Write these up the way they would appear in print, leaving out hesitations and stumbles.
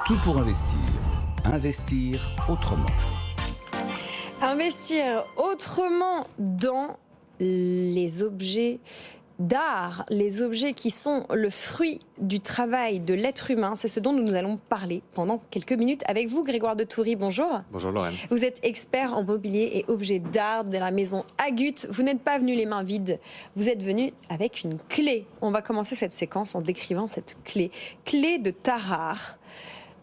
Tout pour investir. Investir autrement. Investir autrement dans les objets d'art, les objets qui sont le fruit du travail de l'être humain. C'est ce dont nous allons parler pendant quelques minutes avec vous, Grégoire de Toury. Bonjour. Bonjour Lorraine. Vous êtes expert en mobilier et objets d'art de la maison Agut. Vous n'êtes pas venu les mains vides, vous êtes venu avec une clé. On va commencer cette séquence en décrivant cette clé. Clé de Tarare.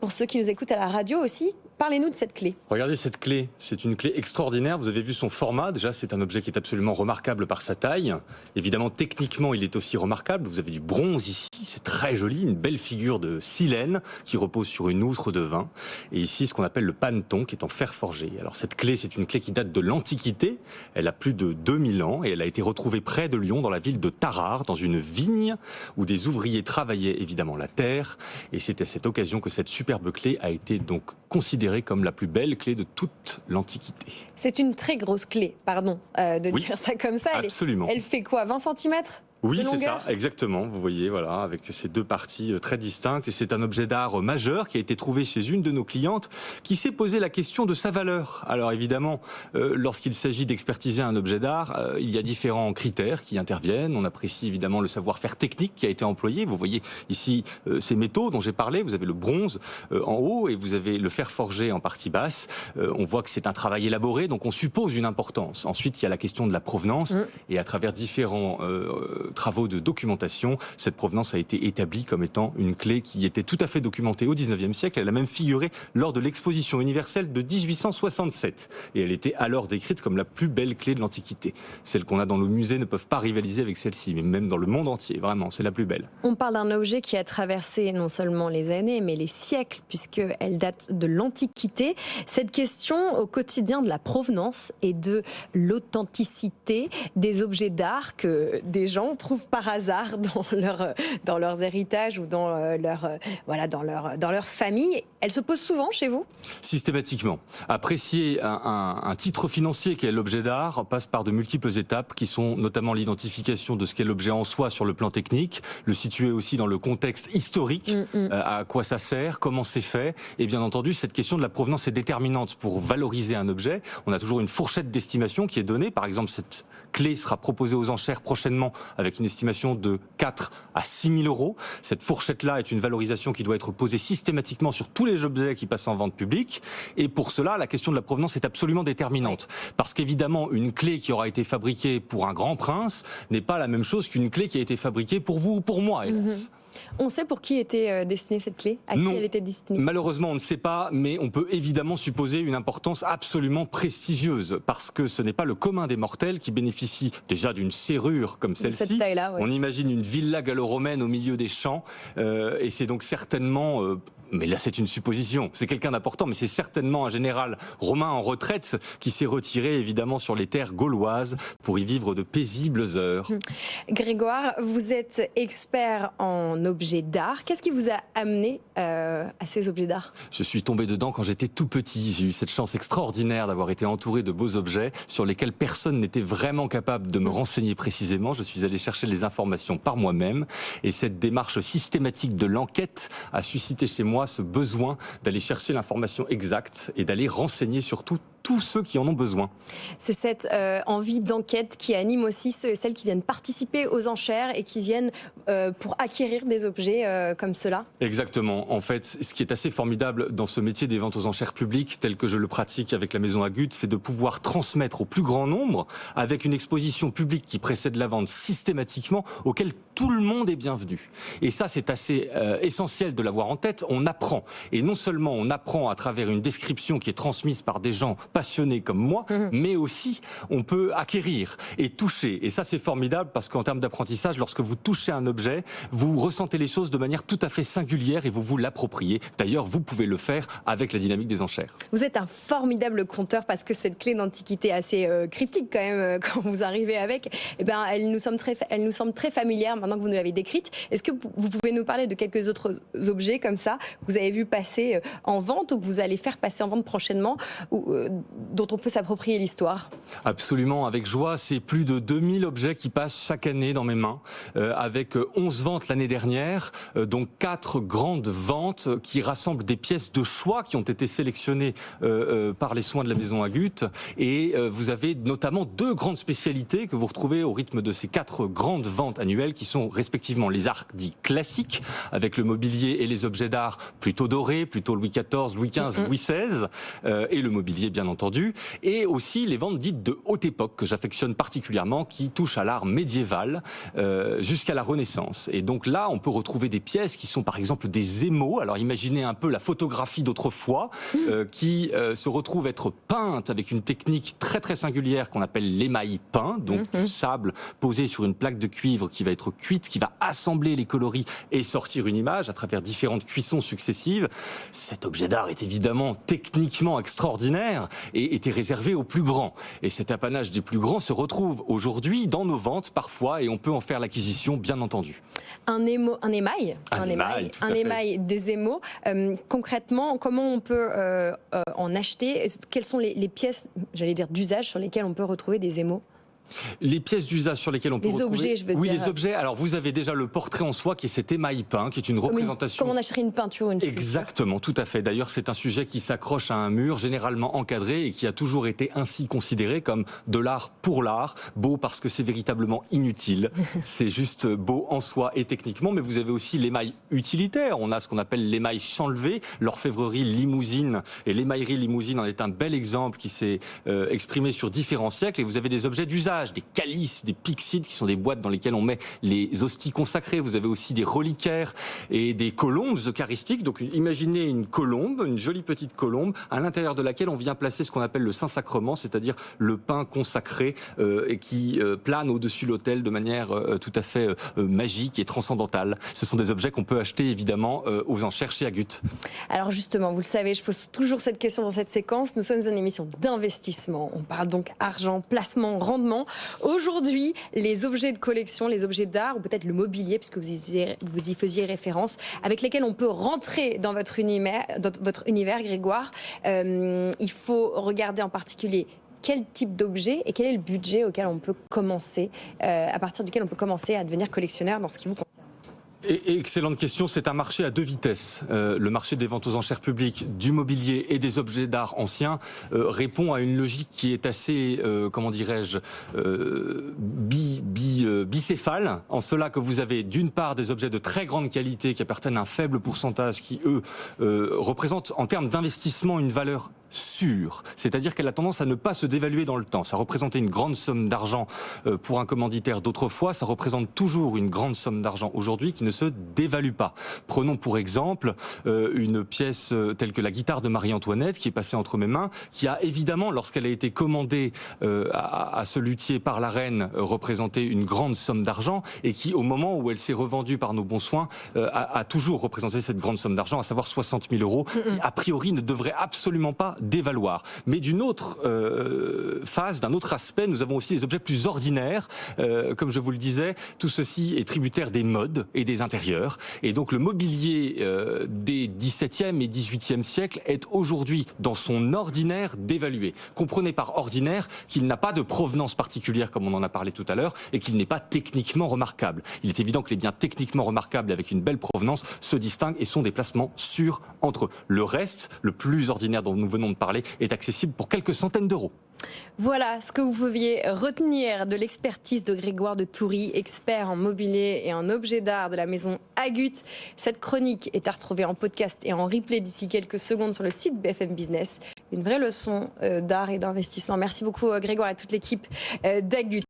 Pour ceux qui nous écoutent à la radio aussi, parlez-nous de cette clé. Regardez cette clé, c'est une clé extraordinaire. Vous avez vu son format, déjà c'est un objet qui est absolument remarquable par sa taille. Évidemment, techniquement, il est aussi remarquable. Vous avez du bronze ici, c'est très joli, une belle figure de silène qui repose sur une outre de vin. Et ici, ce qu'on appelle le paneton, qui est en fer forgé. Alors cette clé, c'est une clé qui date de l'Antiquité. Elle a plus de 2000 ans et elle a été retrouvée près de Lyon, dans la ville de Tarare, dans une vigne où des ouvriers travaillaient évidemment la terre. Et c'est à cette occasion que cette superbe clé a été donc considérée comme la plus belle clé de toute l'Antiquité. C'est une très grosse clé, pardon de dire ça comme ça. Absolument. Elle fait quoi, 20 cm ? Oui, c'est ça, exactement. Vous voyez, voilà, avec ces deux parties très distinctes. Et c'est un objet d'art majeur qui a été trouvé chez une de nos clientes qui s'est posé la question de sa valeur. Alors évidemment, lorsqu'il s'agit d'expertiser un objet d'art, il y a différents critères qui interviennent. On apprécie évidemment le savoir-faire technique qui a été employé. Vous voyez ici ces métaux dont j'ai parlé. Vous avez le bronze en haut et vous avez le fer forgé en partie basse. On voit que c'est un travail élaboré, donc on suppose une importance. Ensuite, il y a la question de la provenance et à travers différents travaux de documentation, cette provenance a été établie comme étant une clé qui était tout à fait documentée au 19e siècle. Elle a même figuré lors de l'exposition universelle de 1867. Et elle était alors décrite comme la plus belle clé de l'Antiquité. Celles qu'on a dans nos musées ne peuvent pas rivaliser avec celle-ci, mais même dans le monde entier, vraiment, c'est la plus belle. On parle d'un objet qui a traversé non seulement les années, mais les siècles, puisqu'elle date de l'Antiquité. Cette question au quotidien de la provenance et de l'authenticité des objets d'art que des gens trouvent par hasard dans leurs héritages ou dans leur famille. Elle se pose souvent chez vous ? Systématiquement. Apprécier un titre financier qui est l'objet d'art passe par de multiples étapes qui sont notamment l'identification de ce qu'est l'objet en soi sur le plan technique, le situer aussi dans le contexte historique, à quoi ça sert, comment c'est fait. Et bien entendu, cette question de la provenance est déterminante pour valoriser un objet. On a toujours une fourchette d'estimation qui est donnée. Par exemple, cette clé sera proposée aux enchères prochainement avec une estimation de 4 à 6 000 euros. Cette fourchette-là est une valorisation qui doit être posée systématiquement sur tous les objets qui passent en vente publique. Et pour cela, la question de la provenance est absolument déterminante. Parce qu'évidemment, une clé qui aura été fabriquée pour un grand prince n'est pas la même chose qu'une clé qui a été fabriquée pour vous ou pour moi, hélas. On sait pour qui était destinée cette clé ? À qui elle était destinée ? Malheureusement, on ne sait pas, mais on peut évidemment supposer une importance absolument prestigieuse, parce que ce n'est pas le commun des mortels qui bénéficie déjà d'une serrure comme celle-ci. Cette taille-là, On imagine une villa gallo-romaine au milieu des champs, et c'est donc certainement... mais là, c'est une supposition. C'est quelqu'un d'important, mais c'est certainement un général romain en retraite qui s'est retiré, évidemment, sur les terres gauloises pour y vivre de paisibles heures. Grégoire, vous êtes expert en objets d'art. Qu'est-ce qui vous a amené à ces objets d'art ? Je suis tombé dedans quand j'étais tout petit. J'ai eu cette chance extraordinaire d'avoir été entouré de beaux objets sur lesquels personne n'était vraiment capable de me renseigner précisément. Je suis allé chercher les informations par moi-même. Et cette démarche systématique de l'enquête a suscité chez moi ce besoin d'aller chercher l'information exacte et d'aller renseigner surtout tous ceux qui en ont besoin. C'est cette envie d'enquête qui anime aussi ceux et celles qui viennent participer aux enchères et qui viennent pour acquérir des objets comme cela. Exactement. En fait, ce qui est assez formidable dans ce métier des ventes aux enchères publiques, tel que je le pratique avec la maison Agut, c'est de pouvoir transmettre au plus grand nombre, avec une exposition publique qui précède la vente systématiquement, auquel tout le monde est bienvenu. Et ça, c'est assez essentiel de l'avoir en tête. On apprend. Et non seulement on apprend à travers une description qui est transmise par des gens passionnés comme moi, mais aussi on peut acquérir et toucher. Et ça, c'est formidable parce qu'en termes d'apprentissage, lorsque vous touchez un objet, vous ressentez les choses de manière tout à fait singulière et vous vous l'appropriez. D'ailleurs, vous pouvez le faire avec la dynamique des enchères. Vous êtes un formidable conteur parce que cette clé d'antiquité assez cryptique quand même, quand vous arrivez avec, eh ben, elle nous semble très familière maintenant que vous nous l'avez décrite. Est-ce que vous pouvez nous parler de quelques autres objets comme ça que vous avez vu passer en vente ou que vous allez faire passer en vente prochainement, ou dont on peut s'approprier l'histoire? Absolument, avec joie. C'est plus de 2000 objets qui passent chaque année dans mes mains, avec 11 ventes l'année dernière, donc 4 grandes ventes qui rassemblent des pièces de choix qui ont été sélectionnées par les soins de la Maison Agut. Et vous avez notamment 2 grandes spécialités que vous retrouvez au rythme de ces 4 grandes ventes annuelles, qui sont respectivement les arts dits classiques, avec le mobilier et les objets d'art plutôt dorés, plutôt Louis XIV, Louis XV, Louis XVI, et le mobilier bien entendu, et aussi les ventes dites de haute époque que j'affectionne particulièrement, qui touchent à l'art médiéval jusqu'à la Renaissance. Et donc là, on peut retrouver des pièces qui sont par exemple des émaux. Alors imaginez un peu la photographie d'autrefois, qui se retrouve être peinte avec une technique très très singulière qu'on appelle l'émail peint, donc du sable posé sur une plaque de cuivre qui va être cuite, qui va assembler les coloris et sortir une image à travers différentes cuissons successives. Cet objet d'art est évidemment techniquement extraordinaire et était réservé aux plus grands. Et cet apanage des plus grands se retrouve aujourd'hui dans nos ventes parfois, et on peut en faire l'acquisition, bien entendu. Un émail, des émaux. Concrètement, comment on peut en acheter? Quelles sont les pièces, j'allais dire, d'usage sur lesquelles on peut retrouver des émaux? Les pièces d'usage sur lesquelles on peut retrouver... Les objets, je veux dire. Oui, les objets. Alors, vous avez déjà le portrait en soie, qui est cet émail peint, qui est une représentation... Comme on achèterait une peinture ou une sculpture. Exactement, tout à fait. D'ailleurs, c'est un sujet qui s'accroche à un mur, généralement encadré, et qui a toujours été ainsi considéré comme de l'art pour l'art. Beau parce que c'est véritablement inutile. C'est juste beau en soi et techniquement, mais vous avez aussi l'émail utilitaire. On a ce qu'on appelle l'émail chanlevé, l'orfèvrerie Limousine, et l'émaillerie Limousine en est un bel exemple qui s'est exprimé sur différents siècles. Et vous avez des objets d'usage, des calices, des pyxides, qui sont des boîtes dans lesquelles on met les hosties consacrées. Vous avez aussi des reliquaires et des colombes eucharistiques. Donc imaginez une colombe, une jolie petite colombe, à l'intérieur de laquelle on vient placer ce qu'on appelle le Saint-Sacrement, c'est-à-dire le pain consacré et qui plane au-dessus de l'autel de manière tout à fait magique et transcendantale. Ce sont des objets qu'on peut acheter évidemment aux enchères chez Agut. Alors justement, vous le savez, je pose toujours cette question dans cette séquence. Nous sommes dans une émission d'investissement. On parle donc argent, placement, rendement. Aujourd'hui, les objets de collection, les objets d'art, ou peut-être le mobilier, puisque vous y faisiez référence, avec lesquels on peut rentrer dans votre univers, Grégoire, il faut regarder en particulier quel type d'objet et quel est le budget auquel on peut commencer, à partir duquel on peut commencer à devenir collectionneur dans ce qui vous concerne. Excellente question, c'est un marché à 2 vitesses. Le marché des ventes aux enchères publiques du mobilier et des objets d'art anciens répond à une logique qui est assez, comment dirais-je, bicéphale, en cela que vous avez d'une part des objets de très grande qualité qui appartiennent à un faible pourcentage, qui eux représentent en termes d'investissement une valeur sûre, c'est-à-dire qu'elle a tendance à ne pas se dévaluer dans le temps. Ça représentait une grande somme d'argent pour un commanditaire d'autrefois, ça représente toujours une grande somme d'argent aujourd'hui qui ne se dévalue pas. Prenons pour exemple une pièce telle que la guitare de Marie-Antoinette qui est passée entre mes mains, qui a évidemment, lorsqu'elle a été commandée à ce luthier par la reine, représenté une grande somme d'argent, et qui, au moment où elle s'est revendue par nos bons soins, a toujours représenté cette grande somme d'argent, à savoir 60 000 €, qui a priori ne devrait absolument pas dévaloir. Mais d'une autre phase, d'un autre aspect, nous avons aussi les objets plus ordinaires. Comme je vous le disais, tout ceci est tributaire des modes et des intérieurs. Et donc le mobilier des XVIIe et XVIIIe siècles est aujourd'hui, dans son ordinaire, dévalué. Comprenez par ordinaire qu'il n'a pas de provenance particulière, comme on en a parlé tout à l'heure, et qu'il n'est pas techniquement remarquable. Il est évident que les biens techniquement remarquables avec une belle provenance se distinguent et sont des placements sûrs entre eux. Le reste, le plus ordinaire dont nous venons de parler, est accessible pour quelques centaines d'euros. Voilà ce que vous pouviez retenir de l'expertise de Grégoire de Toury, expert en mobilier et en objets d'art de la maison Agut. Cette chronique est à retrouver en podcast et en replay d'ici quelques secondes sur le site BFM Business. Une vraie leçon d'art et d'investissement. Merci beaucoup Grégoire et à toute l'équipe d'Agut.